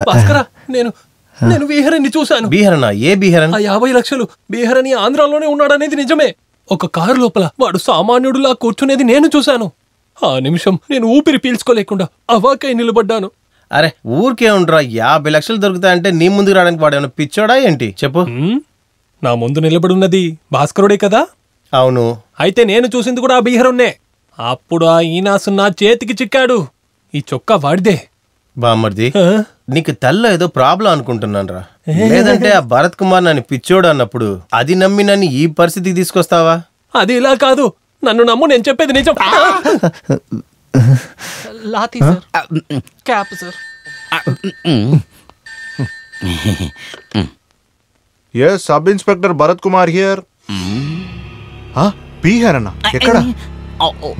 భాస్కర, నేను బీహరన్ని చూశాను. బీహరనా? ఏ బీహరన్? ఆ 50 లక్షలు బీహరని ఆంధ్రాలోనే ఉన్నాడనేది నిజమే. ఒక కారు లోపల వాడు సామాన్యుడులా కూర్చునేది నేను చూశాను. ఆ నిమిషం నేను ఊపిరి పీల్చుకోలేకుండా అవాకై నిలబడ్డాను. అరే ఊరికే ఉండరా, 50 లక్షలు దొరుకుతాయంటే నీ ముందుకు రావడానికి వాడేమన్నా పిచ్చోడా ఏంటి? చెప్పు. నా ముందు నిలబడున్నది భాస్కరుడే కదా? అవును. అయితే నేను చూసింది కూడా ఆ బీహరున్నే. అప్పుడు ఆ ఈనాసు నా చేతికి చిక్కాడు. ఈ చొక్కా వాడిదే. బామ్మర్ది, నీకు తల్లో ఏదో ప్రాబ్లం అనుకుంటున్నాను రా. లేదంటే ఆ భరత్ కుమార్ నన్ను పిచ్చోడు అన్నప్పుడు అది నమ్మి నన్ను ఈ పరిస్థితికి తీసుకొస్తావా? అది ఇలా కాదు, నన్ను నమ్ము, నేను చెప్పేది నిజం. Lathi sir, cap sir. Yes, sub inspector Bharat Kumar here. బీహరన్నా? ఎక్కడ?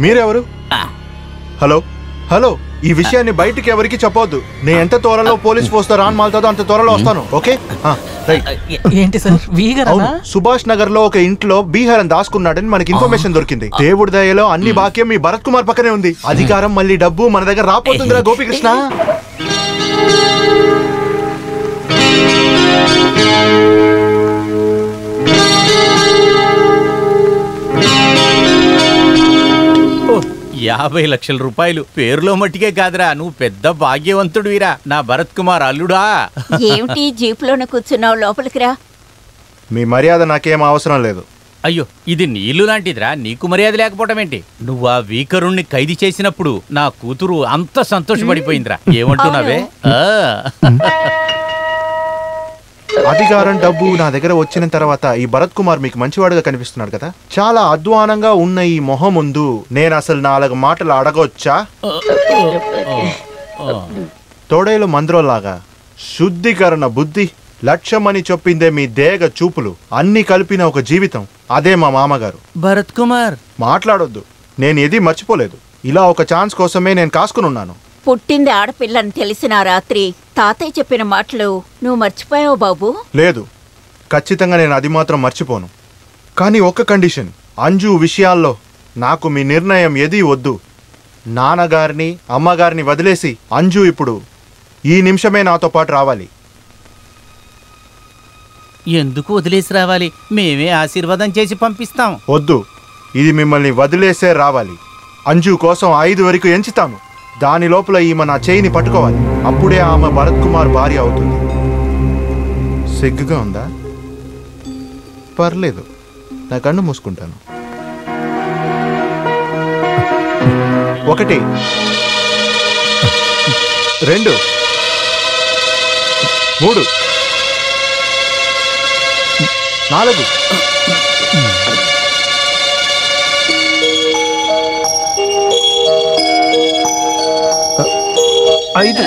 మీరెవరు? హలో హలో, ఈ విషయాన్ని బయటికి ఎవరికి చెప్పవద్దు. నేను ఎంత త్వరలో పోలీస్ ఫోర్స్ తో రాన్ మాల్తాదో అంత త్వరలో వస్తాను. ఓకే? ఏంటి సార్? అవును, సుభాష్ నగర్ లో ఒక ఇంట్లో బీహరన్ దాచుకున్నాడని మనకి ఇన్ఫర్మేషన్ దొరికింది. దేవుడి దయలో అన్ని బాక్యం మీ భరత్ కుమార్ పక్కనే ఉంది. అధికారం మళ్ళీ డబ్బు మన దగ్గర రాపోతుందిరా గోపికృష్ణ. యాభై లక్షల రూపాయలు పేరులో మట్టికే కాదురా, నువ్వు పెద్ద భాగ్యవంతుడివిరా నా భరత్ కుమార్ అల్లుడా. ఏమిటి జీపులోనే కూర్చున్నావు? లోపలికి రా. మీ మర్యాద నాకేం అవసరం లేదు. అయ్యో, ఇది నీళ్లు లాంటిదిరా, నీకు మర్యాద లేకపోవడం ఏంటి? నువ్వు ఆ వీకరుణ్ణి ఖైదు చేసినప్పుడు నా కూతురు అంత సంతోషపడిపోయిందిరా. ఏమంటున్నావే? అధికారం డబ్బు నా దగ్గర వచ్చిన తర్వాత ఈ భరత్ కుమార్ మీకు మంచివాడుగా కనిపిస్తున్నాడు కదా. చాలా అధ్వానంగా ఉన్న ఈ మొహం ముందు నేను అసలు 4 మాటలు అడగొచ్చా? తోడేలు మంద్రోలాగా శుద్ధీకరణ బుద్ధి, లక్ష్యమని చెప్పిందే మీ దేగ చూపులు, అన్ని కలిపిన ఒక జీవితం. అదే మా మామగారు. భరత్ కుమార్ మాట్లాడొద్దు, నేను ఏది మర్చిపోలేదు. ఇలా ఒక ఛాన్స్ కోసమే నేను కాసుకుని ఉన్నాను. పుట్టింది ఆడపిల్లని తెలిసిన రాత్రి తాతయ్య చెప్పిన మాటలు నువ్వు మర్చిపోయావు బాబు? లేదు, ఖచ్చితంగా నేను అది మాత్రం మర్చిపోను. కానీ ఒక్క కండిషన్, అంజు విషయాల్లో నాకు మీ నిర్ణయం ఏదీ వద్దు. నాన్నగారిని అమ్మగారిని వదిలేసి అంజు ఇప్పుడు ఈ నిమిషమే నాతో పాటు రావాలి. ఎందుకు వదిలేసి రావాలి? మేమే ఆశీర్వాదం చేసి పంపిస్తాం. వద్దు, ఇది మిమ్మల్ని వదిలేసే రావాలి. అంజు కోసం 5 వరకు ఎంచుతాను. దాని లోపల ఈమె నా చేయిని పట్టుకోవాలి. అప్పుడే ఆమె భరత్ కుమార్ భార్య అవుతుంది. సిగ్గుగా ఉందా? పర్లేదు, నా కన్ను మూసుకుంటాను. 1 2 3 4 5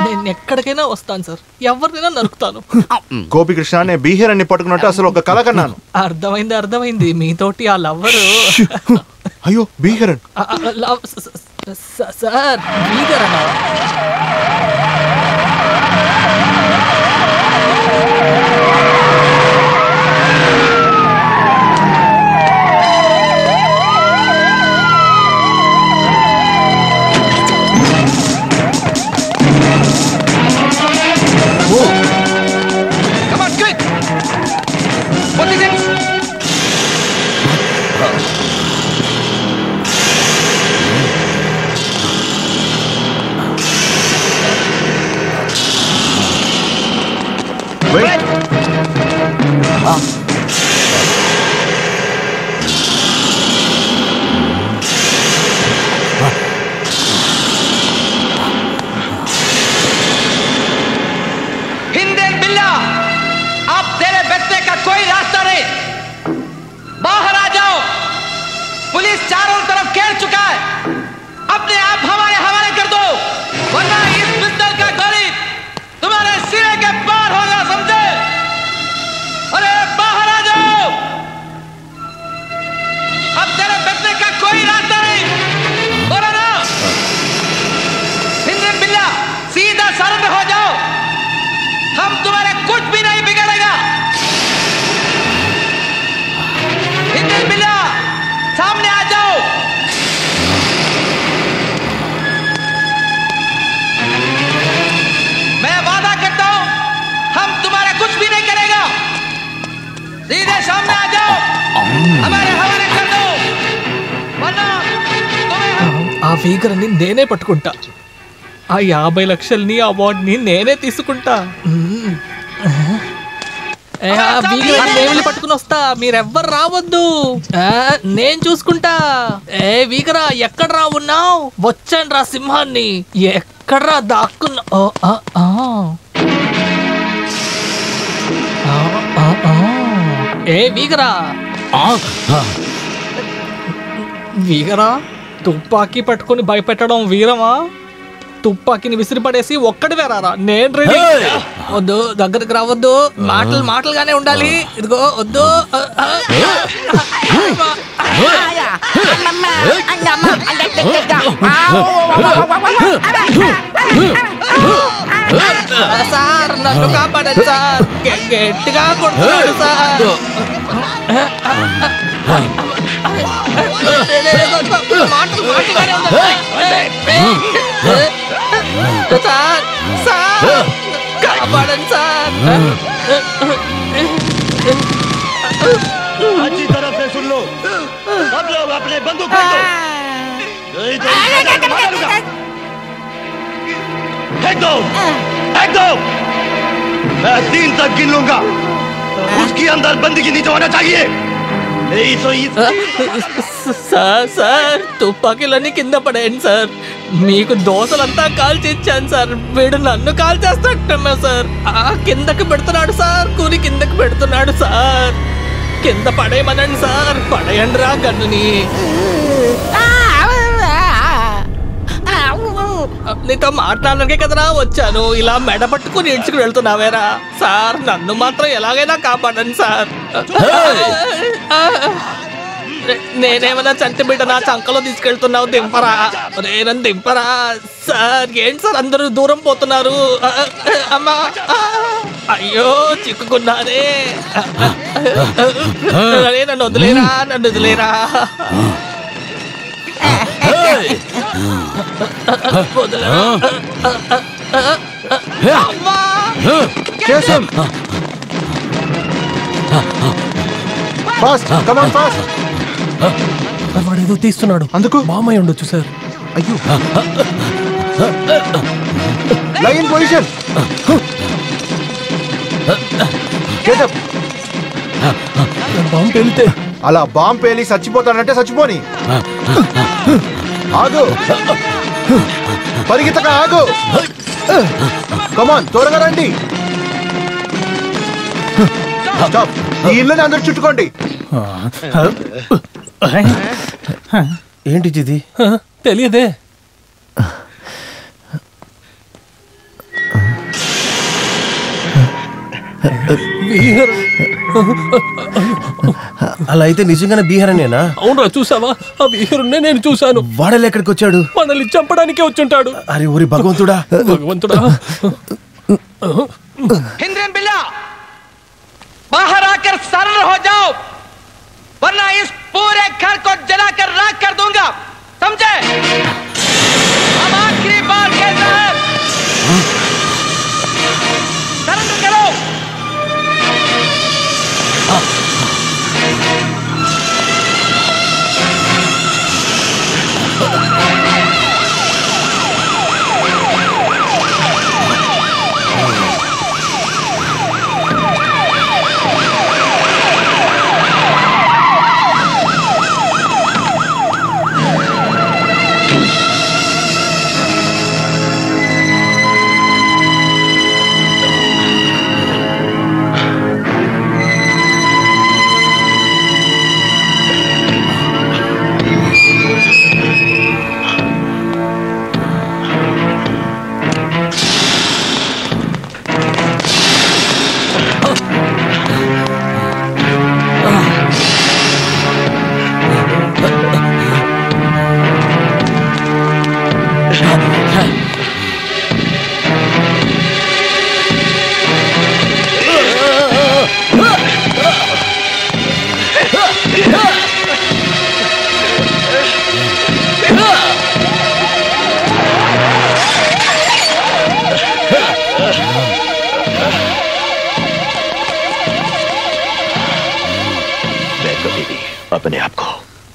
నేను ఎక్కడికైనా వస్తాను సార్, ఎవరినైనా నరుకుతాను. గోపికృష్ణ, నేను బీహరన్ని పట్టుకున్నట్టు అసలు ఒక కల కన్నాను. అర్థమైంది మీతోటి ఆ లవ్వరు. అయ్యో, బీహరన్ సార్, బీహరనా? सीधा सरेंडर हो जाओ, हम तुम्हारे कुछ भी नहीं ఆ వీగర్ని నేనే పట్టుకుంటా. ఆ 50 లక్షల్ని అవార్డుని నేనే తీసుకుంటా. నేను పట్టుకుని వస్తా, మీరెవ్వరు రావద్దు. నేను చూసుకుంటా. వీగరా ఎక్కడ్రా ఉన్నావు? వచ్చాను రా సింహాన్ని. ఎక్కడ్రా దాక్కున్నా? వీగరా వీగరా తుపాకీ పట్టుకుని భయపెట్టడం వీరమా? తుపాకీని విసిరిపడేసి ఒక్కడి వేరారా? నేను రెడీ. వద్దు, దగ్గరికి రావద్దు. మాటలుగానే ఉండాలి. ఇదిగో వద్దు. సార్ నన్ను కాపాడండి సార్. గట్టిగా కొడుతున్నాడు సార్. సార్ కాపాడండి సార్. अच्छी तरफ से सुन लो, सब लोग अपने बंदूक फेंक दो। नहीं तो मार दूंगा। फेंक दो, फेंक दो। मैं 3 तक गिन लूंगा। उसके अंदर बंदगी नहीं होना चाहिए। नहीं तो సార్ తుపాకీలన్నీ కింద పడేయండి సార్. మీకు దోశలంతా కాల్ చేయించాను సార్. వీడు నన్ను కాల్ చేస్తాడమ్మా సార్. కిందకి పెడుతున్నాడు సార్. కూలి కిందకి పెడుతున్నాడు సార్. కింద పడేయమనండి సార్. పడేయండి రా గన్నుని. నీతో మాట్లాడడానికే కదరా వచ్చాను. ఇలా మెడ పట్టుకుని ఇడ్చుకు వెళ్తున్నావేరా సార్. నన్ను మాత్రం ఎలాగైనా కాపాడండి సార్. నేనేమన్నా చంటి బిడ్డ నా చంకలో తీసుకెళ్తున్నావు? దింపరా రేనని దింపరా సార్. ఏంటి సార్ అందరూ దూరం పోతున్నారు? అమ్మా అయ్యో చిక్కుకున్నానే. నన్ను వదిలేరా, నన్ను వదిలేరా. వాడేదో తీస్తున్నాడు. అందుకు మామయ్య ఉండొచ్చు సార్. అయ్యో, లైన్ పొజిషన్. బాంబు పేలితే అలా బాంబు పేలి చచ్చిపోతానంటే చచ్చిపోని. ఆగు, పరిగెత్తక ఆగు. కమాన్ త్వరగా రండి. ఈ ఇల్లుని అందరూ చుట్టుకోండి. ఏంటి ఇది? తెలియదే. అలా అయితే నిజంగానే బీహారనేనా? అవునరా, చూసావా? ఆ వీరుణ్ణే నేను చూశాను. వాడలు ఎక్కడికి వచ్చాడు? మనల్ని చంపడానికే వచ్చుంటాడు. అరే ఊరి భగవంతుడా, భగవంతుడా. हिंद्रन बिल्ला बाहर आकर सरल हो जाओ, वरना इस पूरे घर को जलाकर राख कर दूंगा, समझे? अब आखिरी बार कहता है, सरेंडर करो।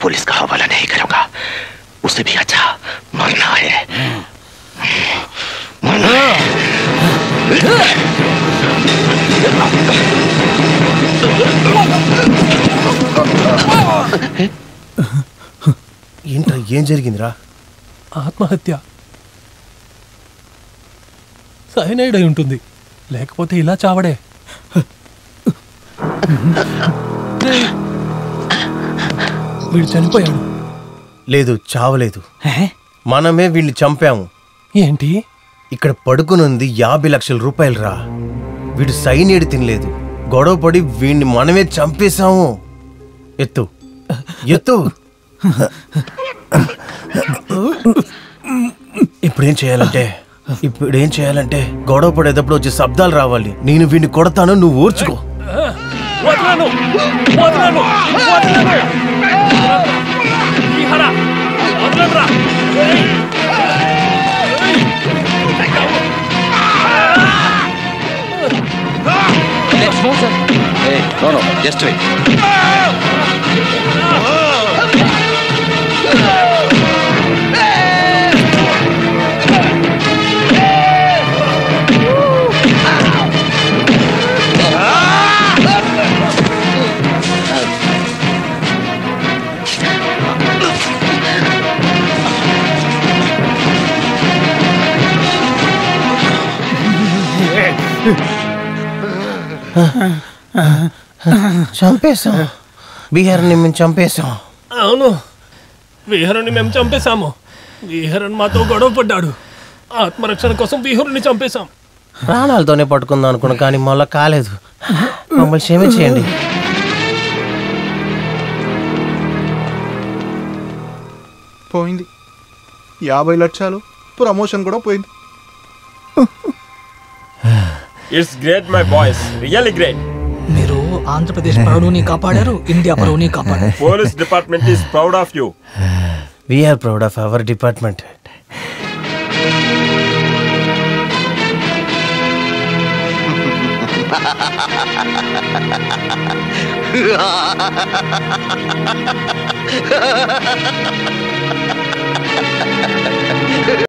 पुलिस का हवाला नहीं करूंगा। उससे भी अच्छा मरना है। मरना है। ఏంట్రా ఏం జరిగిందిరా? ఆత్మహత్య. సైనైడ్ అయి ఉంటుంది, లేకపోతే ఇలా చావడే. వీడు చనిపోయాడు. లేదు, చావలేదు. మనమే వీళ్ళని చంపాము. ఏంటి? ఇక్కడ పడుకునుంది 50 లక్షల రూపాయలు రా. వీడు సైనిడ్ తినలేదు, గొడవ పడి వీడిని మనమే చంపేశాము. ఎత్తు ఎత్తు. ఇప్పుడేం చేయాలంటే గొడవ పడేటప్పుడు వచ్చే శబ్దాలు రావాలి. నేను వీడిని కొడతాను, నువ్వు ఓర్చుకో. Let's move, sir. Hey, no, just wait. చంపేశాం, బీహార్ని మేము చంపేశాం. అవును, విహరుని మేము చంపేశాము. విహరన్ మాతో గొడవ పడ్డాడు. ఆత్మరక్షణ కోసం విహరుని చంపేశాం. ప్రాణాలతోనే పట్టుకుందాం అనుకున్నా, కానీ మళ్ళా కాలేదు. మమ్మల్ని క్షమించేయండి. పోయింది 50 లక్షలు, ప్రమోషన్ కూడా పోయింది. It's great my boys, really great. మీరు ఆంధ్రప్రదేశ్ పరువుని కాపాడారు, ఇండియా పరువుని కాపాడారు. Police department is proud of you. We are proud of our department.